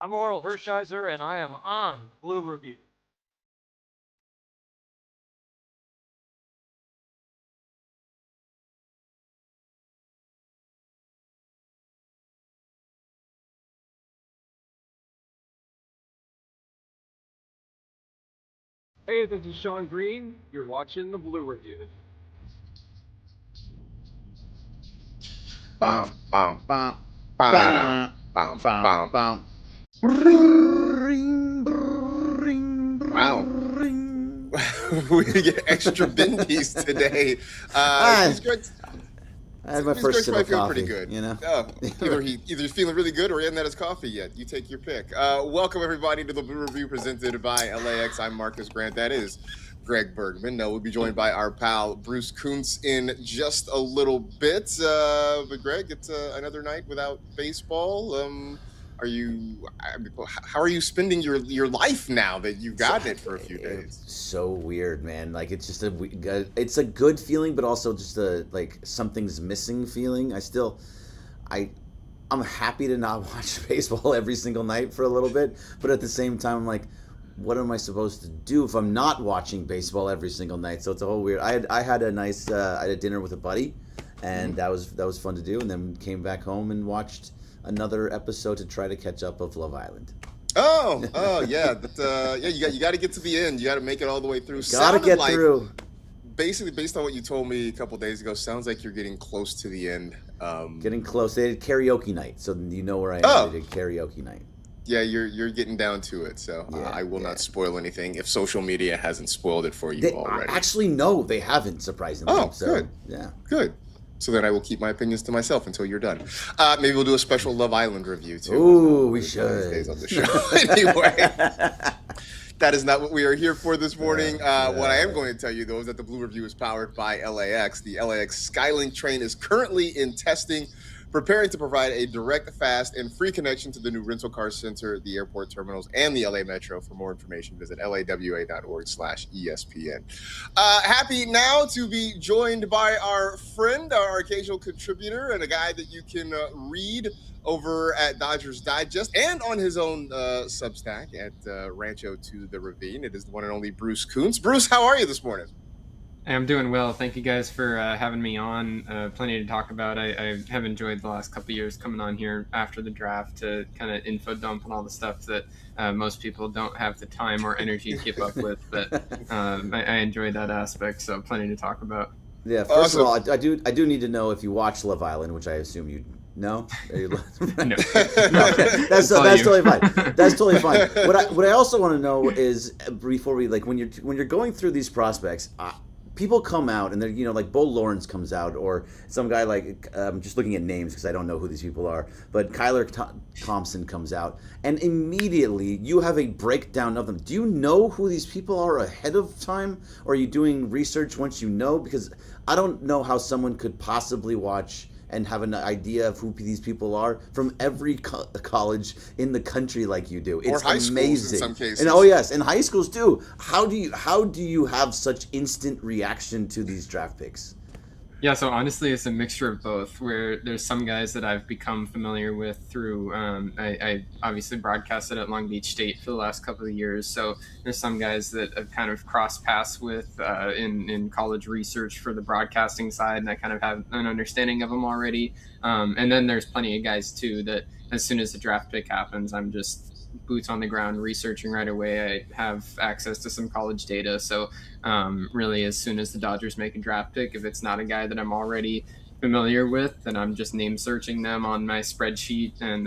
I'm Oral Hershiser, and I am on Blue Review. Hey, this is Sean Green. You're watching the Blue Review. Bum, bum, bum, Bam, bum, bum, bam, bum. bam. Ring, ring, Wow. ring. We get extra bendies today. I, Because Greg, I had my because first Greg's sip probably of feeling pretty coffee, good. you know? Oh, either he's feeling really good or he hasn't had his coffee yet. You take your pick. Welcome everybody to the Blue Review presented by LAX. I'm Marcus Grant. That is Greg Bergman. We'll be joined by our pal Bruce Kuntz in just a little bit. But Greg, it's another night without baseball. How are you spending your life now that you've gotten it for a few days? So weird, man. Like it's just it's a good feeling, but also just a like something's missing feeling. I I'm happy to not watch baseball every single night for a little bit, but at the same time, I'm like, what am I supposed to do if I'm not watching baseball every single night? So it's a whole weird. I had a nice I had a dinner with a buddy, and that was fun to do, and then came back home and watched another episode to try to catch up of Love Island. Oh, yeah. Yeah. You got to get to the end. You got to make it all the way through. Gotta Sounded get like, through. basically, based on what you told me a couple days ago, sounds like you're getting close to the end. Getting close. They did karaoke night, so you know where I am. Oh. They did karaoke night. Yeah, you're getting down to it. So Yeah, I will yeah. not spoil anything if social media hasn't spoiled it for you They already. actually no, they haven't surprisingly. Oh, so, good. Yeah. Good. So then I will keep my opinions to myself until you're done. Maybe we'll do a special Love Island review too. Ooh, we one of these should. days on the show. Anyway. That is not what we are here for this morning. What I am going to tell you, though, is that the Blue Review is powered by LAX. The LAX Skylink train is currently in testing, preparing to provide a direct, fast, and free connection to the new rental car center, the airport terminals, and the LA Metro. For more information, visit lawa.org/ESPN. Happy now to be joined by our friend, our occasional contributor, and a guy that you can read over at Dodgers Digest and on his own Substack at Rancho to the Ravine. It is the one and only Bruce Kuntz. Bruce, how are you this morning? I'm doing well. Thank you guys for having me on. Plenty to talk about. I have enjoyed the last couple of years coming on here after the draft to kind of info dump on all the stuff that most people don't have the time or energy to keep up with. But I enjoyed that aspect, so plenty to talk about. Yeah. First of all, I do need to know if you watch Love Island, which I assume you know. No. No, okay. That's totally fine. That's totally fine. What I also want to know is before we when you're going through these prospects. People come out and they're like Bo Lawrence comes out or some guy like just looking at names because I don't know who these people are, but Kyler Thompson comes out and immediately you have a breakdown of them. Do you know who these people are ahead of time, or are you doing research once you know? Because I don't know how someone could possibly watch and have an idea of who these people are from every college in the country like you do. It's or high amazing. Schools in some cases. And oh yes, and high schools too. How do you have such instant reaction to these draft picks? Yeah, so honestly, it's a mixture of both, where there's some guys that I've become familiar with through, I obviously broadcasted at Long Beach State for the last couple of years, so there's some guys that I've kind of crossed paths with in college research for the broadcasting side, and I kind of have an understanding of them already. And then there's plenty of guys, too, that as soon as the draft pick happens, I'm just boots on the ground researching right away. I have access to some college data, so really as soon as the Dodgers make a draft pick, if it's not a guy that I'm already familiar with, then I'm just name searching them on my spreadsheet and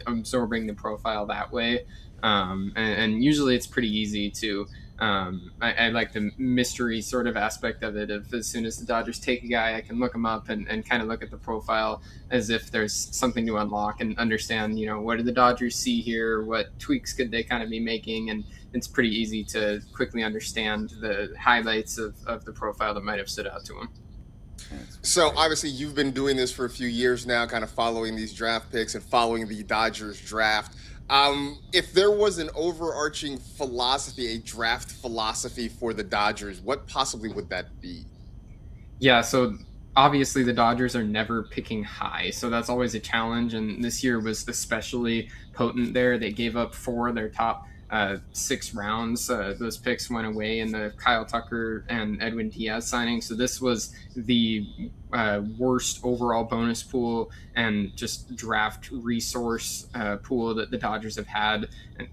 absorbing the profile that way. And usually it's pretty easy to I like the mystery sort of aspect of it. If as soon as the Dodgers take a guy, I can look him up and kind of look at the profile as if there's something to unlock and understand, what do the Dodgers see here? What tweaks could they kind of be making? And it's pretty easy to quickly understand the highlights of the profile that might have stood out to him. So obviously you've been doing this for a few years now, kind of following these draft picks and following the Dodgers draft. If there was an overarching philosophy, a draft philosophy for the Dodgers, what possibly would that be? Yeah, so obviously the Dodgers are never picking high, so that's always a challenge. And this year was especially potent there. They gave up 4 of their top 6 rounds. Those picks went away in the Kyle Tucker and Edwin Diaz signing. So this was the worst overall bonus pool and just draft resource pool that the Dodgers have had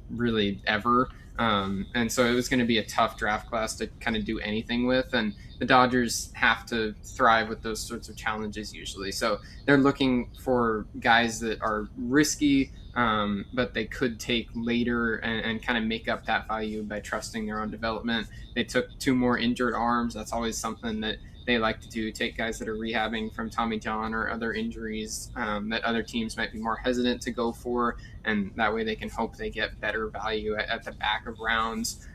really ever. And so it was going to be a tough draft class to kind of do anything with. And the Dodgers have to thrive with those sorts of challenges usually. So they're looking for guys that are risky, but they could take later and kind of make up that value by trusting their own development. They took 2 more injured arms. That's always something that they like to do, take guys that are rehabbing from Tommy John or other injuries that other teams might be more hesitant to go for, and that way they can hope they get better value at the back of rounds.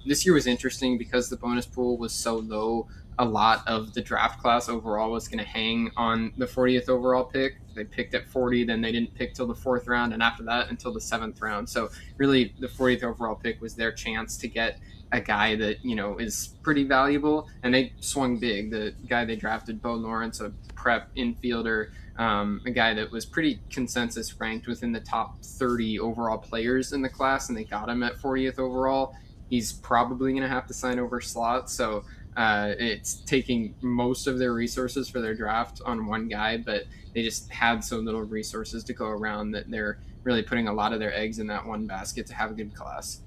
This year was interesting because the bonus pool was so low. A lot of the draft class overall was going to hang on the 40th overall pick. They picked at 40, then they didn't pick till the 4th round, and after that until the 7th round. So really the 40th overall pick was their chance to get a guy that, is pretty valuable, and they swung big. The guy they drafted, Bo Lawrence, a prep infielder, a guy that was pretty consensus ranked within the top 30 overall players in the class, and they got him at 40th overall. He's probably going to have to sign over slots, so it's taking most of their resources for their draft on one guy, but they just had so little resources to go around that they're really putting a lot of their eggs in that one basket to have a good class.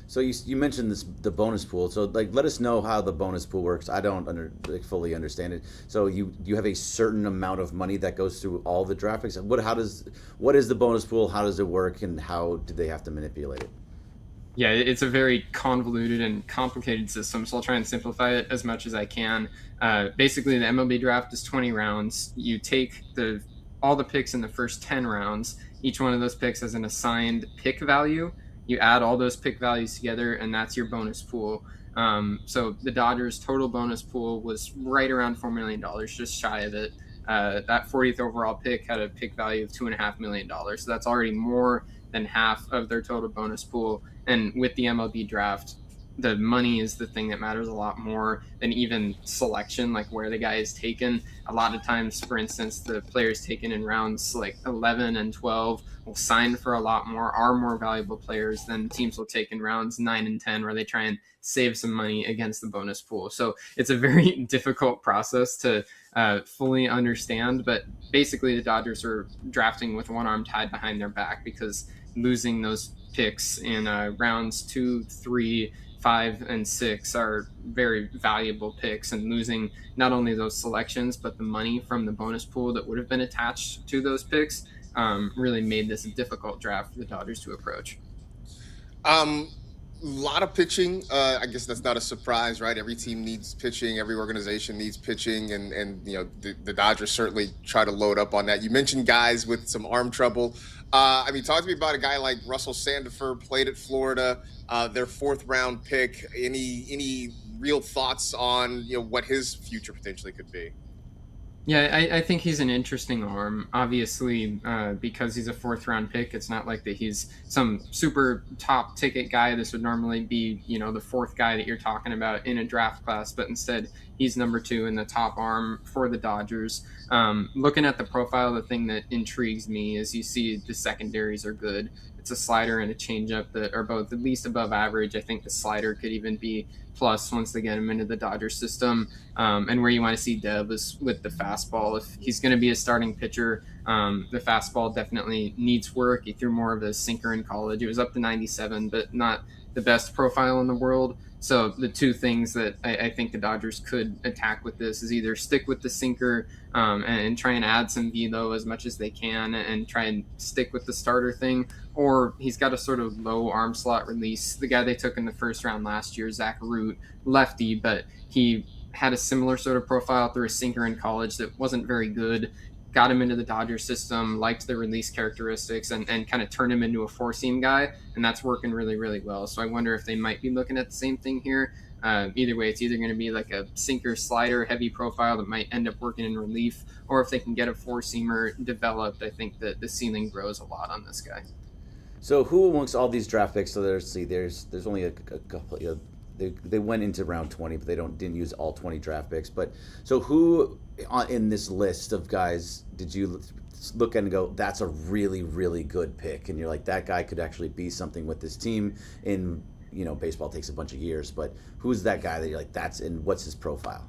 So you mentioned the bonus pool. So let us know how the bonus pool works. I don't fully understand it. So you have a certain amount of money that goes through all the draft picks. What is the bonus pool? How does it work, and how do they have to manipulate it? Yeah, it's a very convoluted and complicated system, so I'll try and simplify it as much as I can. Basically, the MLB draft is 20 rounds. You take all the picks in the first 10 rounds. Each one of those picks has an assigned pick value. You add all those pick values together, and that's your bonus pool. So the Dodgers' total bonus pool was right around $4 million, just shy of it. That 40th overall pick had a pick value of $2.5 million. So that's already more than half of their total bonus pool. And with the MLB draft, the money is the thing that matters a lot more than even selection, like where the guy is taken. A lot of times, for instance, the players taken in rounds like 11 and 12 will sign for a lot more, are more valuable players than teams will take in rounds 9 and 10, where they try and save some money against the bonus pool. So it's a very difficult process to fully understand, but basically the Dodgers are drafting with one arm tied behind their back because losing those picks in rounds 2, 3, 5, and 6 are very valuable picks, and losing not only those selections but the money from the bonus pool that would have been attached to those picks really made this a difficult draft for the Dodgers to approach. A lot of pitching. I guess that's not a surprise, right? Every team needs pitching. Every organization needs pitching, and the Dodgers certainly try to load up on that. You mentioned guys with some arm trouble. Talk to me about a guy like Russell Sandifer, played at Florida, their 4th round pick. Any real thoughts on what his future potentially could be? Yeah, I think he's an interesting arm. Obviously, because he's a 4th round pick, it's not like that he's some super top ticket guy. This would normally be, the 4th guy that you're talking about in a draft class, but instead he's number 2 in the top arm for the Dodgers. Looking at the profile, the thing that intrigues me is you see the secondaries are good. It's a slider and a changeup that are both at least above average. I think the slider could even be plus once they get him into the Dodgers system. And where you want to see Dev is with the fastball. If he's going to be a starting pitcher, the fastball definitely needs work. He threw more of a sinker in college. It was up to 97, but not the best profile in the world. So the two things that I think the Dodgers could attack with this is either stick with the sinker and try and add some velo as much as they can and try and stick with the starter thing, or he's got a sort of low arm slot release. The guy they took in the 1st round last year, Zach Root, lefty, but he had a similar sort of profile through a sinker in college that wasn't very good. Got him into the Dodgers system, liked the release characteristics, and kind of turned him into a 4-seam guy, and that's working really, really well. So I wonder if they might be looking at the same thing here. Either way, it's either going to be like a sinker slider heavy profile that might end up working in relief, or if they can get a 4-seamer developed, I think that the ceiling grows a lot on this guy. So who amongst all these draft picks? So there's only a couple. they went into round 20, but they didn't use all 20 draft picks. But so who in this list of guys did you look at and go, that's a really, really good pick, and you're like, that guy could actually be something with this team? In, baseball takes a bunch of years, but who's that guy that you're like, that's in, what's his profile?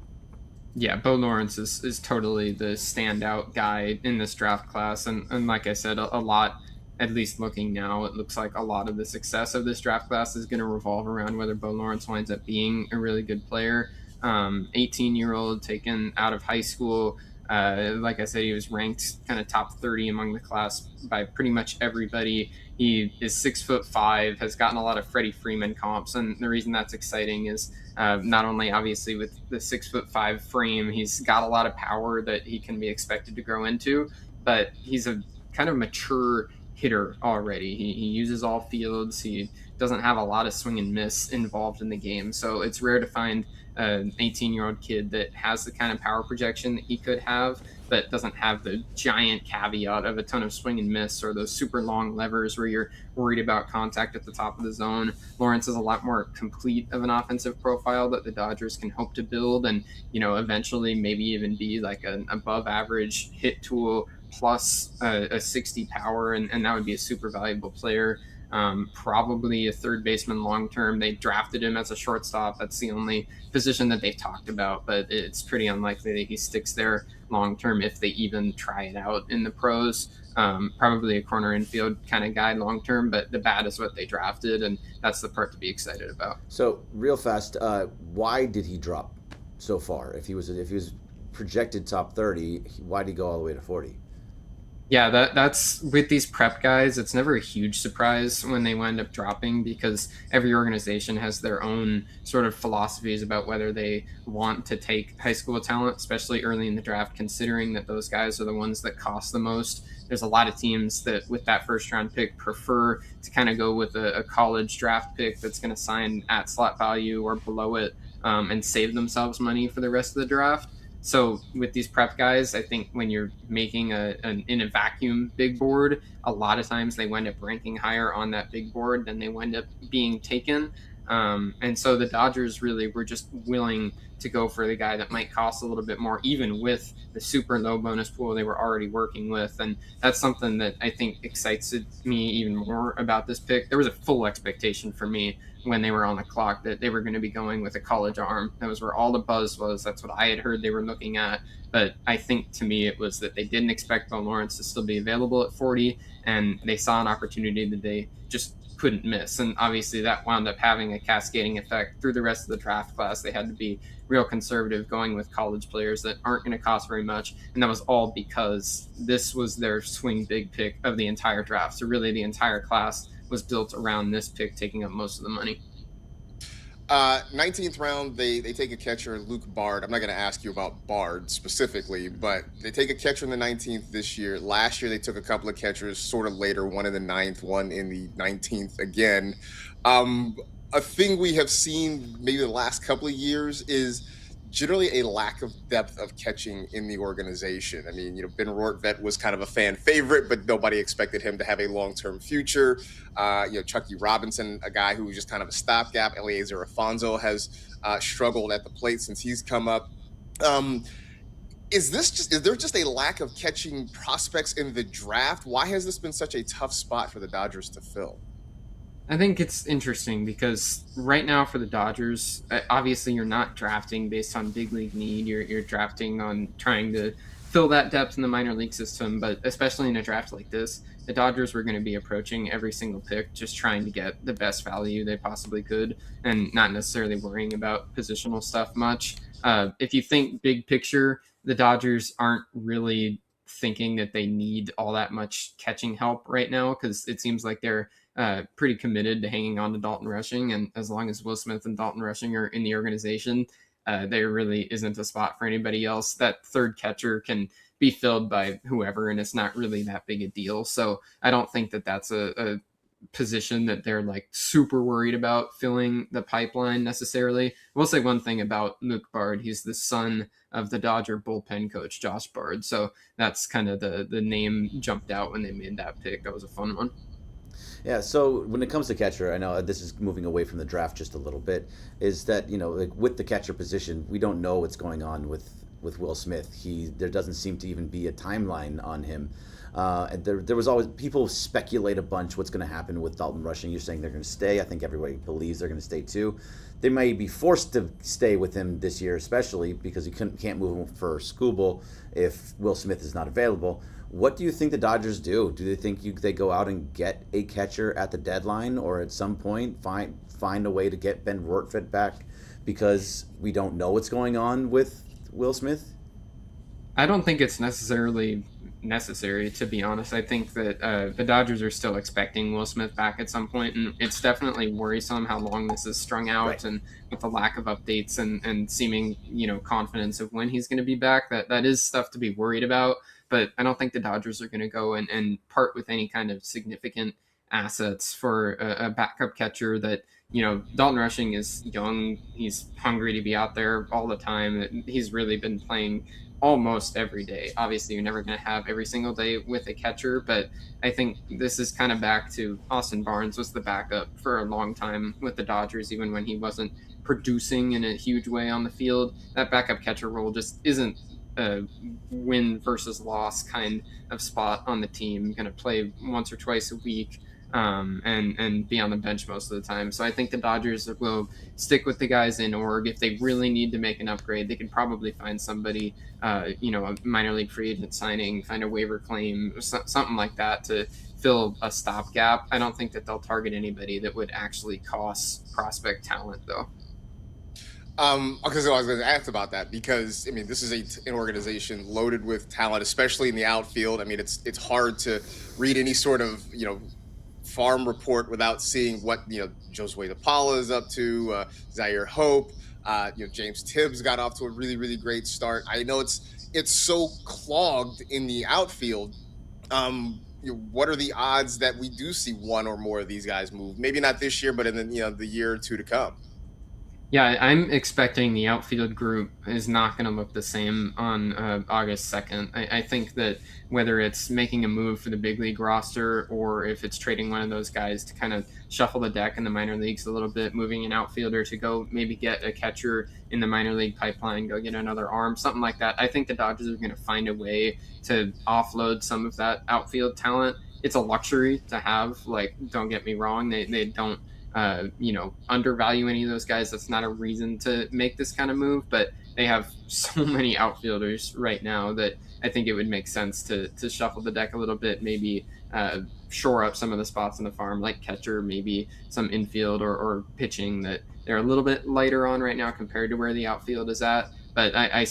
Yeah, Bo Lawrence is totally the standout guy in this draft class. And like I said, a lot, at least looking now, it looks like a lot of the success of this draft class is going to revolve around whether Bo Lawrence winds up being a really good player. 18-year-old taken out of high school. Like I said, he was ranked kind of top 30 among the class by pretty much everybody. He is 6'5", has gotten a lot of Freddie Freeman comps, and the reason that's exciting is not only obviously with the 6'5" frame, he's got a lot of power that he can be expected to grow into, but he's a kind of mature hitter already. He uses all fields. He doesn't have a lot of swing and miss involved in the game, so it's rare to find an 18-year-old kid that has the kind of power projection that he could have, but doesn't have the giant caveat of a ton of swing and miss or those super long levers where you're worried about contact at the top of the zone. Lawrence is a lot more complete of an offensive profile that the Dodgers can hope to build, and eventually maybe even be like an above average hit tool plus a 60 power, and that would be a super valuable player. Probably a third baseman long term. They drafted him as a shortstop. That's the only position that they've talked about, but it's pretty unlikely that he sticks there long term if they even try it out in the pros. Probably a corner infield kind of guy long term, but the bat is what they drafted, and that's the part to be excited about. So real fast, why did he drop so far? If he was projected top 30, why did he go all the way to 40? Yeah, that's with these prep guys, it's never a huge surprise when they wind up dropping, because every organization has their own sort of philosophies about whether they want to take high school talent, especially early in the draft, considering that those guys are the ones that cost the most. There's a lot of teams that with that first round pick prefer to kind of go with a college draft pick that's going to sign at slot value or below it, and save themselves money for the rest of the draft. So with these prep guys, I think when you're making in a vacuum big board, a lot of times they wind up ranking higher on that big board than they wind up being taken. And so the Dodgers really were just willing to go for the guy that might cost a little bit more, even with the super low bonus pool they were already working with. And that's something that I think excites me even more about this pick. There was a full expectation for me when they were on the clock that they were going to be going with a college arm. That was where all the buzz was. That's what I had heard they were looking at. But I think to me it was that they didn't expect Bo Lawrence to still be available at 40, and they saw an opportunity that they just couldn't miss. And obviously that wound up having a cascading effect through the rest of the draft class. They had to be real conservative going with college players that aren't going to cost very much. And that was all because this was their swing big pick of the entire draft. So really the entire class was built around this pick taking up most of the money. 19th round, they take a catcher, Luke Bard. I'm not going to ask you about Bard specifically, but they take a catcher in the 19th this year. Last year, they took a couple of catchers sort of later, one in the 9th, one in the 19th again. A thing we have seen maybe the last couple of years is generally a lack of depth of catching in the organization. I mean, Ben Rortvedt was kind of a fan favorite, but nobody expected him to have a long-term future. Chucky Robinson, a guy who was just kind of a stopgap. Eliezer Afonso has struggled at the plate since he's come up. Is there just a lack of catching prospects in the draft? Why has this been such a tough spot for the Dodgers to fill? I think it's interesting because right now for the Dodgers, obviously you're not drafting based on big league need. You're drafting on trying to fill that depth in the minor league system. But especially in a draft like this, the Dodgers were going to be approaching every single pick just trying to get the best value they possibly could and not necessarily worrying about positional stuff much. If you think big picture, the Dodgers aren't really thinking that they need all that much catching help right now because it seems like they're pretty committed to hanging on to Dalton Rushing, and as long as Will Smith and Dalton Rushing are in the organization, there really isn't a spot for anybody else. That third catcher can be filled by whoever, and it's not really that big a deal. So I don't think that that's a position that they're like super worried about filling the pipeline necessarily. I will say one thing about Luke Bard. He's the son of the Dodger bullpen coach, Josh Bard. So that's kind of the name jumped out when they made that pick. That was a fun one. Yeah, so when it comes to catcher, I know this is moving away from the draft just a little bit, is that, like with the catcher position, we don't know what's going on with Will Smith. There doesn't seem to even be a timeline on him. And there was always people speculate a bunch what's going to happen with Dalton Rushing. You're saying they're going to stay. I think everybody believes they're going to stay too. They may be forced to stay with him this year, especially because you can't move him for Scooble if Will Smith is not available. What do you think the Dodgers do? Do they think they go out and get a catcher at the deadline, or at some point find a way to get Ben Rortvedt back because we don't know what's going on with Will Smith? I don't think it's necessarily necessary, to be honest. I think that the Dodgers are still expecting Will Smith back at some point, and it's definitely worrisome how long this is strung out, Right. and with the lack of updates and seeming confidence of when he's going to be back. That is stuff to be worried about. But I don't think the Dodgers are going to go and part with any kind of significant assets for a backup catcher that, Dalton Rushing is young. He's hungry to be out there all the time. He's really been playing almost every day. Obviously, you're never going to have every single day with a catcher, but I think this is kind of back to Austin Barnes was the backup for a long time with the Dodgers, even when he wasn't producing in a huge way on the field. That backup catcher role just isn't a win versus loss kind of spot on the team. Going to play once or twice a week, and be on the bench most of the time. So I think the Dodgers will stick with the guys in org. If they really need to make an upgrade, they can probably find somebody, a minor league free agent signing, find a waiver claim, something like that to fill a stopgap. I don't think that they'll target anybody that would actually cost prospect talent, though. Because I was going to ask about that, because this is an organization loaded with talent, especially in the outfield. It's hard to read any sort of farm report without seeing what Josue DePaula is up to, Zaire Hope, James Tibbs got off to a really, really great start. I know it's so clogged in the outfield. What are the odds that we do see one or more of these guys move? Maybe not this year, but in the year or two to come. Yeah, I'm expecting the outfield group is not going to look the same on August 2nd. I think that whether it's making a move for the big league roster or if it's trading one of those guys to kind of shuffle the deck in the minor leagues a little bit, moving an outfielder to go maybe get a catcher in the minor league pipeline, go get another arm, something like that. I think the Dodgers are going to find a way to offload some of that outfield talent. It's a luxury to have. Don't get me wrong. They don't undervalue any of those guys. That's not a reason to make this kind of move, but they have so many outfielders right now that I think it would make sense to shuffle the deck a little bit, maybe shore up some of the spots in the farm, like catcher, maybe some infield or pitching that they're a little bit lighter on right now compared to where the outfield is at. But I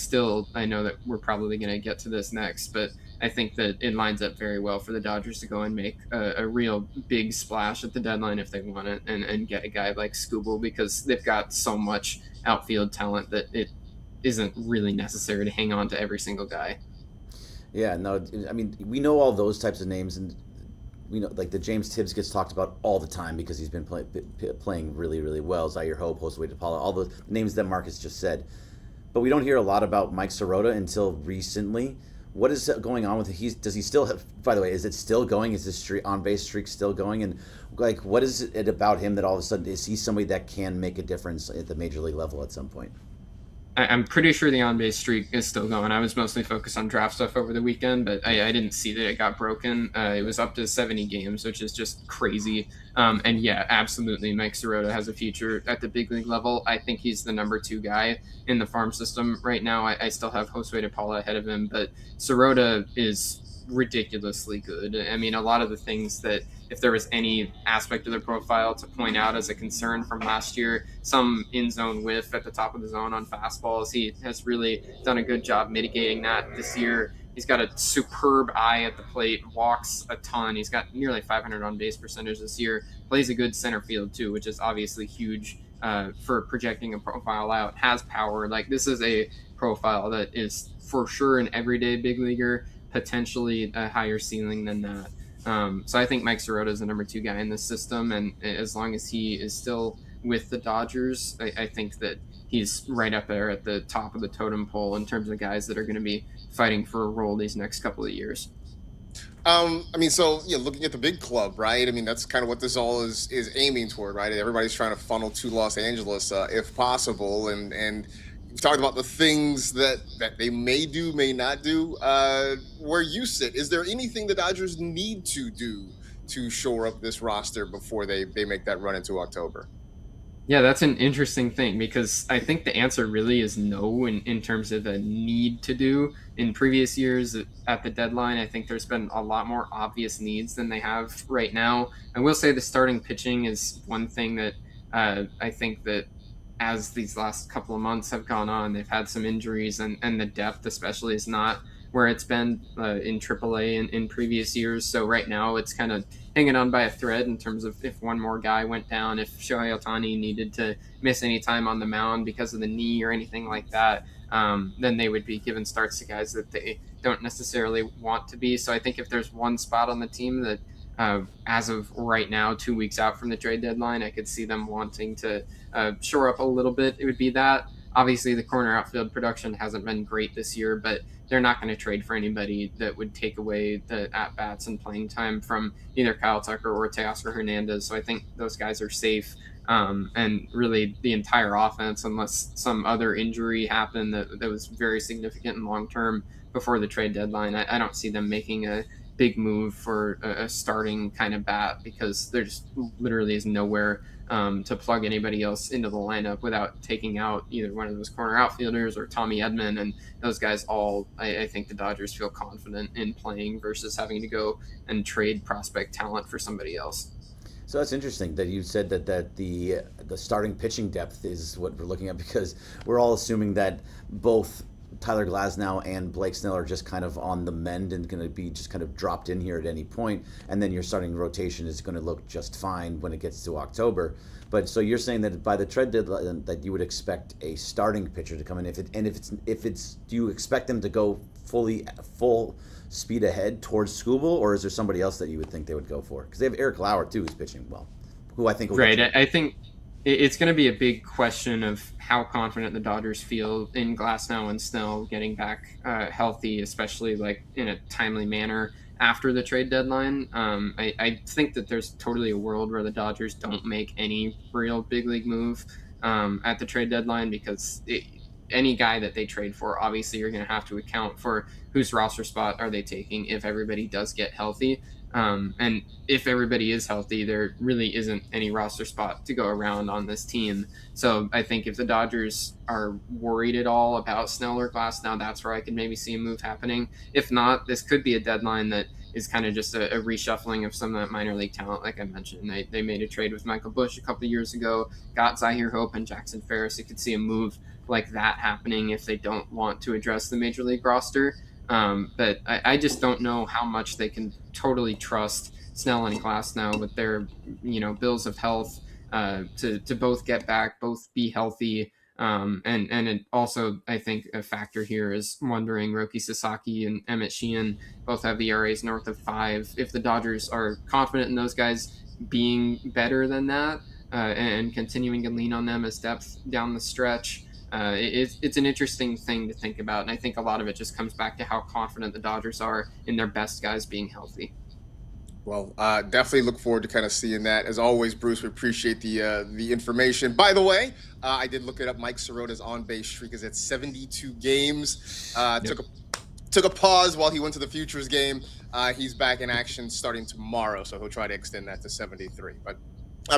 know that we're probably going to get to this next, but I think that it lines up very well for the Dodgers to go and make a real big splash at the deadline if they want it, and get a guy like Scooble, because they've got so much outfield talent that it isn't really necessary to hang on to every single guy. Yeah, no, we know all those types of names, and we know the James Tibbs gets talked about all the time because he's been playing really, really well. Zaire Hope, Josue DePaula, all those names that Marcus just said. But we don't hear a lot about Mike Sirota until recently. What is going on with him? Does he still have, by the way, is it still going? Is this on-base streak still going? And what is it about him that all of a sudden, is he somebody that can make a difference at the major league level at some point? I'm pretty sure the on-base streak is still going. I was mostly focused on draft stuff over the weekend, but I didn't see that it got broken. It was up to 70 games, which is just crazy. And yeah, absolutely, Mike Sirota has a future at the big league level. I think he's the number 2 guy in the farm system right now. I still have Josue DePaula ahead of him, but Sirota is ridiculously good. A lot of the things that, if there was any aspect of the profile to point out as a concern from last year, some in-zone whiff at the top of the zone on fastballs, he has really done a good job mitigating that this year. He's got a superb eye at the plate, walks a ton. He's got nearly 500 on-base percentage this year, plays a good center field too, which is obviously huge for projecting a profile out, has power. This is a profile that is for sure an everyday big leaguer, potentially a higher ceiling than that. So I think Mike Sirota is the number 2 guy in this system, and as long as he is still with the Dodgers, I think that he's right up there at the top of the totem pole in terms of guys that are going to be fighting for a role these next couple of years. So looking at the big club, right? I mean, that's kind of what this all is aiming toward, right? Everybody's trying to funnel to Los Angeles if possible, and we've talked about the things that they may do, may not do. Where you sit, is there anything the Dodgers need to do to shore up this roster before they make that run into October? Yeah, that's an interesting thing because I think the answer really is no in terms of a need to do. In previous years at the deadline, I think there's been a lot more obvious needs than they have right now. I will say the starting pitching is one thing that I think that as these last couple of months have gone on, they've had some injuries, and the depth especially is not where it's been in AAA in previous years. So right now it's kind of hanging on by a thread in terms of if one more guy went down, if Shohei Ohtani needed to miss any time on the mound because of the knee or anything like that, then they would be given starts to guys that they don't necessarily want to be. So I think if there's one spot on the team that as of right now, 2 weeks out from the trade deadline, I could see them wanting to shore up a little bit. It would be that. Obviously, the corner outfield production hasn't been great this year, but they're not going to trade for anybody that would take away the at-bats and playing time from either Kyle Tucker or Teoscar Hernandez. So I think those guys are safe. And really the entire offense, unless some other injury happened that was very significant and long-term before the trade deadline, I don't see them making a big move for a starting kind of bat because there just literally is nowhere to plug anybody else into the lineup without taking out either one of those corner outfielders or Tommy Edman. And those guys all, I think the Dodgers feel confident in playing versus having to go and trade prospect talent for somebody else. So that's interesting that you said that the starting pitching depth is what we're looking at, because we're all assuming that both Tyler Glasnow and Blake Snell are just kind of on the mend and going to be just kind of dropped in here at any point, and then your starting rotation is going to look just fine when it gets to October. But so you're saying that by the trade deadline that you would expect a starting pitcher to come in. If it's do you expect them to go full speed ahead towards Skubal, or is there somebody else that you would think they would go for? Because they have Eric Lauer too, who's pitching well, who I think will right. I think it's going to be a big question of how confident the Dodgers feel in Glasnow and Snell getting back healthy, especially like in a timely manner after the trade deadline. I think that there's totally a world where the Dodgers don't make any real big league move at the trade deadline, because any guy that they trade for, obviously you're going to have to account for whose roster spot are they taking if everybody does get healthy. And if everybody is healthy, there really isn't any roster spot to go around on this team. So I think if the Dodgers are worried at all about Snell or Glasnow, that's where I could maybe see a move happening. If not, this could be a deadline that is kind of just a reshuffling of some of that minor league talent. Like I mentioned, they made a trade with Michael Busch a couple of years ago, got Zahir Hope and Jackson Ferris. You could see a move like that happening if they don't want to address the major league roster. But I just don't know how much they can totally trust Snell and Glasnow with their, bills of health to both get back, both be healthy. And it also, I think, a factor here is wondering Roki Sasaki and Emmett Sheehan both have ERAs north of 5. If the Dodgers are confident in those guys being better than that and continuing to lean on them as depth down the stretch, it's an interesting thing to think about, and I think a lot of it just comes back to how confident the Dodgers are in their best guys being healthy. Well, definitely look forward to kind of seeing that. As always, Bruce, we appreciate the information. By the way, I did look it up. Mike Sirota's on-base streak is at 72 games. Yep. Took a pause while he went to the Futures game. He's back in action starting tomorrow, so he'll try to extend that to 73. But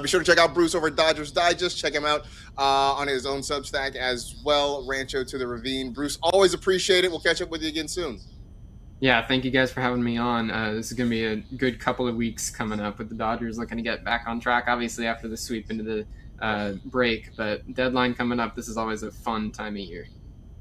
be sure to check out Bruce over at Dodgers Digest. Check him out on his own Substack as well, Rancho to the Ravine. Bruce, always appreciate it. We'll catch up with you again soon. Yeah, thank you guys for having me on. This is going to be a good couple of weeks coming up with the Dodgers looking to get back on track, obviously after the sweep into the break. But deadline coming up, this is always a fun time of year.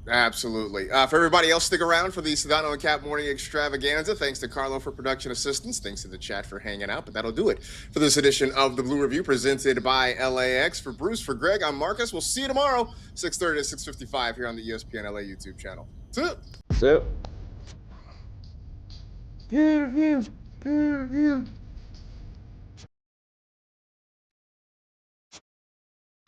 Absolutely. For everybody else, stick around for the Sedano and Cap Morning Extravaganza. Thanks to Carlo for production assistance. Thanks to the chat for hanging out. But that'll do it for this edition of the Blue Review presented by LAX. For Bruce, for Greg, I'm Marcus. We'll see you tomorrow, 6:30 to 6:55 here on the ESPN LA YouTube channel. That's it. So. Blue Review.